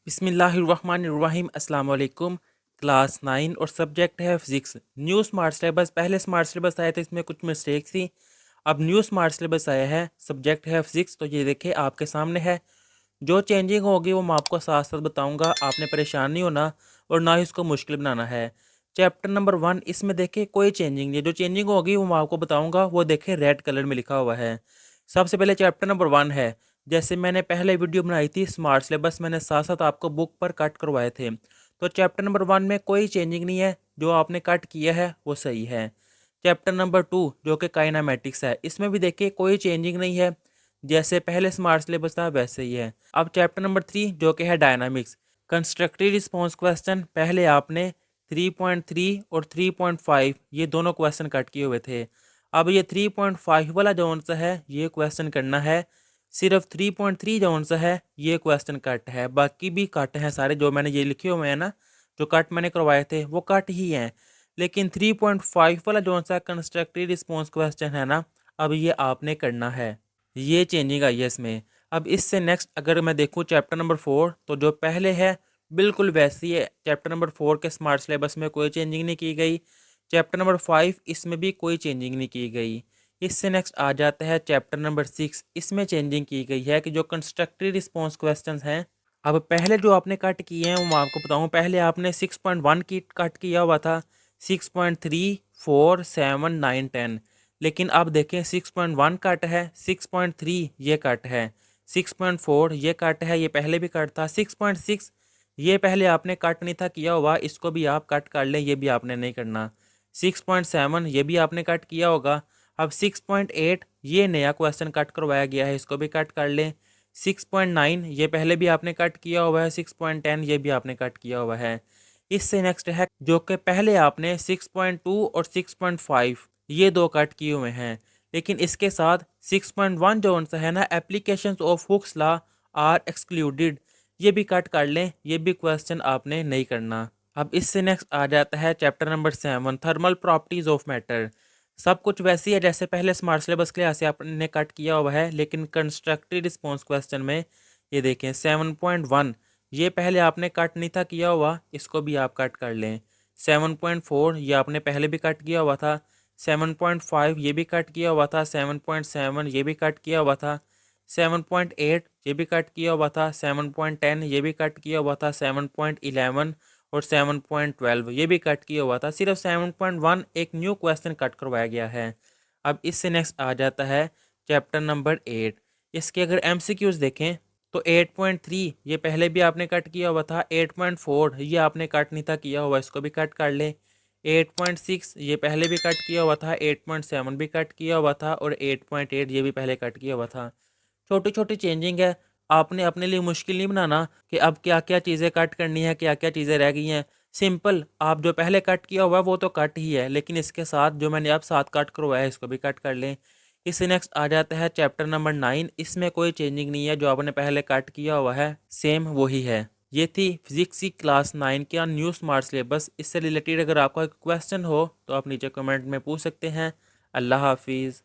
बिस्मिल्लाहिर्रहमानिर्रहीम अस्सलाम वालेकुम। क्लास 9 और सब्जेक्ट है फिजिक्स। न्यू स्मार्ट सिलेबस, पहले स्मार्ट सिलेबस आया था, इसमें कुछ मिस्टेक थी। अब न्यू स्मार्ट सिलेबस आया है, सब्जेक्ट है फिजिक्स। तो ये देखिए आपके सामने है। जो चेंजिंग होगी वो मैं आपको साथ साथ बताऊंगा, आपने परेशान नहीं होना और ना ही उसको मुश्किल बनाना है। चैप्टर नंबर 1, इसमें देखिए कोई चेंजिंग नहीं है। जो चेंजिंग होगी वो मैं आपको बताऊंगा, वो देखिए रेड कलर में लिखा हुआ है। सबसे पहले चैप्टर नंबर 1 है। जैसे मैंने पहले वीडियो बनाई थी स्मार्ट सिलेबस, मैंने साथ साथ आपको बुक पर कट करवाए थे। तो चैप्टर नंबर 1 में कोई चेंजिंग नहीं है, जो आपने कट किया है वो सही है। चैप्टर नंबर 2 जो कि काइनामेटिक्स है, इसमें भी देखिए कोई चेंजिंग नहीं है, जैसे पहले स्मार्ट सिलेबस था वैसे ही है। अब चैप्टर नंबर 3 जो कि है डायनामिक्स, कंस्ट्रक्टिव रिस्पॉन्स क्वेश्चन, पहले आपने 3.3 और 3.5 ये दोनों क्वेश्चन कट किए हुए थे। अब ये 3.5 वाला जो आंसर है ये क्वेश्चन करना है। सिर्फ 3.3 जो आंसर है ये क्वेश्चन कट है, बाकी भी कट हैं सारे जो मैंने ये लिखे हुए हैं ना, जो कट मैंने करवाए थे वो कट ही हैं। लेकिन 3.5 वाला जो आंसर कंस्ट्रक्टिव रिस्पॉन्स क्वेश्चन है ना, अब ये आपने करना है। ये चेंजिंग आई है इसमें। अब इससे नेक्स्ट अगर मैं देखूँ चैप्टर नंबर 4, तो जो पहले है बिल्कुल वैसी है। चैप्टर नंबर 4 के स्मार्ट सिलेबस में कोई चेंजिंग नहीं की गई। चैप्टर नंबर 5 इसमें भी कोई चेंजिंग नहीं की गई। इससे नेक्स्ट आ जाता है चैप्टर नंबर 6, इसमें चेंजिंग की गई है कि जो कंस्ट्रक्टिव रिस्पॉन्स क्वेश्चंस हैं, अब पहले जो आपने कट किए हैं वो मैं आपको बताऊं। पहले आपने 6.1 की कट किया हुआ था, 6.3, 4, 7, 9, 10। लेकिन अब देखें 6.1 कट है, 6.3 ये कट है, 6.4 ये कट है, ये पहले भी कट था। 6.6 ये पहले आपने कट नहीं था किया हुआ, इसको भी आप कट कर लें, ये भी आपने नहीं करना। 6.7 ये भी आपने कट किया होगा। अब 6.8 ये नया क्वेश्चन कट करवाया गया है, इसको भी कट कर लें। 6.9 ये पहले भी आपने कट किया हुआ है। 6.10 ये भी आपने कट किया हुआ है। इससे नेक्स्ट है जो कि पहले आपने 6.2 और 6.5 ये दो कट किए हुए हैं। लेकिन इसके साथ 6.1 जो आंसर है ना, applications of Hooke's law are excluded, ये भी कट कर लें, ये भी क्वेश्चन आपने नहीं करना। अब इससे नेक्स्ट आ जाता है chapter number 7, thermal properties of matter. सब कुछ वैसी है जैसे पहले स्मार्ट सिलेबस के लिहाज से आपने कट किया हुआ है, लेकिन कंस्ट्रक्टिव रिस्पॉन्स क्वेश्चन में ये देखें 7.1 ये पहले आपने कट नहीं था किया हुआ, इसको भी आप कट कर लें। 7.4 ये आपने पहले भी कट किया हुआ था। 7.5 ये भी कट किया हुआ था। 7.7 ये भी कट किया हुआ था। 7.8 ये भी कट किया हुआ था। 7.10 ये भी कट किया हुआ था। 7.11 और 7.12 ये भी कट किया हुआ था। सिर्फ 7.1 एक न्यू क्वेश्चन कट करवाया गया है। अब इससे नेक्स्ट आ जाता है चैप्टर नंबर 8। इसके अगर एमसीक्यूज देखें तो 8.3 ये पहले भी आपने कट किया हुआ था। 8.4 ये आपने कट नहीं था किया हुआ, इसको भी कट कर लें। 8.6 ये पहले भी कट किया हुआ था। 8.7 भी कट किया हुआ था और 8.8 ये भी पहले कट किया हुआ था। छोटी छोटी चेंजिंग है, आपने अपने लिए मुश्किल नहीं बनाना कि अब क्या क्या चीज़ें कट करनी है, क्या क्या चीज़ें रह गई हैं। सिंपल, आप जो पहले कट किया हुआ है वो तो कट ही है, लेकिन इसके साथ जो मैंने अब साथ कट करवाया है इसको भी कट कर लें। इससे नेक्स्ट आ जाता है चैप्टर नंबर 9। इसमें कोई चेंजिंग नहीं है, जो आपने पहले कट किया हुआ है सेम वही है। ये थी फिजिक्स की क्लास 9 का न्यू स्मार्ट सिलेबस। इससे रिलेटेड अगर आपका क्वेश्चन हो तो आप नीचे कमेंट में पूछ सकते हैं। अल्लाह हाफिज़।